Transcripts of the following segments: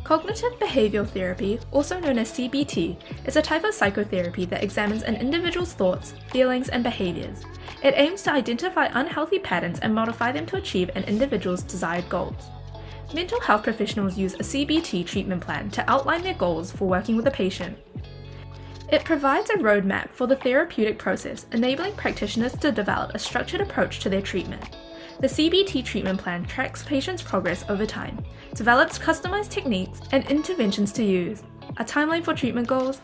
Cognitive behavioral therapy, also known as CBT, is a type of psychotherapy that examines an individual's thoughts, feelings, and behaviors. It aims to identify unhealthy patterns and modify them to achieve an individual's desired goals. Mental health professionals use a CBT treatment plan to outline their goals for working with a patient. It provides a roadmap for the therapeutic process, enabling practitioners to develop a structured approach to their treatment. The CBT treatment plan tracks patients' progress over time, develops customized techniques and interventions to use, a timeline for treatment goals,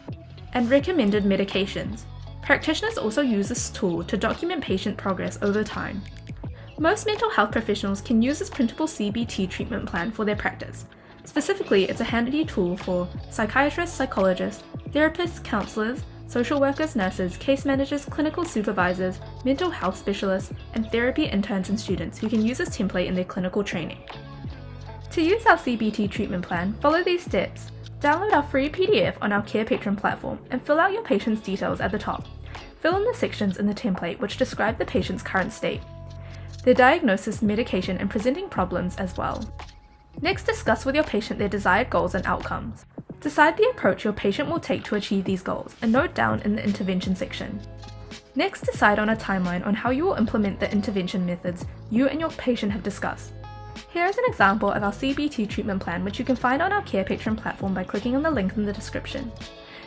and recommended medications. Practitioners also use this tool to document patient progress over time. Most mental health professionals can use this printable CBT treatment plan for their practice. Specifically, it's a handy tool for psychiatrists, psychologists, therapists, counselors, social workers, nurses, case managers, clinical supervisors, mental health specialists, and therapy interns and students who can use this template in their clinical training. To use our CBT treatment plan, follow these steps. Download our free PDF on our CarePatron platform and fill out your patient's details at the top. Fill in the sections in the template which describe the patient's current state, their diagnosis, medication, and presenting problems as well. Next, discuss with your patient their desired goals and outcomes. Decide the approach your patient will take to achieve these goals and note down in the intervention section. Next, decide on a timeline on how you will implement the intervention methods you and your patient have discussed. Here is an example of our CBT treatment plan, which you can find on our CarePatron platform by clicking on the link in the description.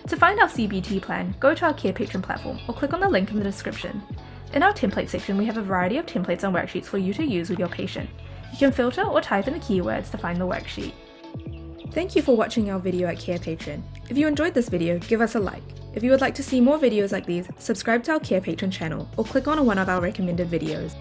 To find our CBT plan, go to our CarePatron platform or click on the link in the description. In our template section, we have a variety of templates and worksheets for you to use with your patient. You can filter or type in the keywords to find the worksheet. Thank you for watching our video at CarePatron. If you enjoyed this video, give us a like. If you would like to see more videos like these, subscribe to our CarePatron channel or click on one of our recommended videos.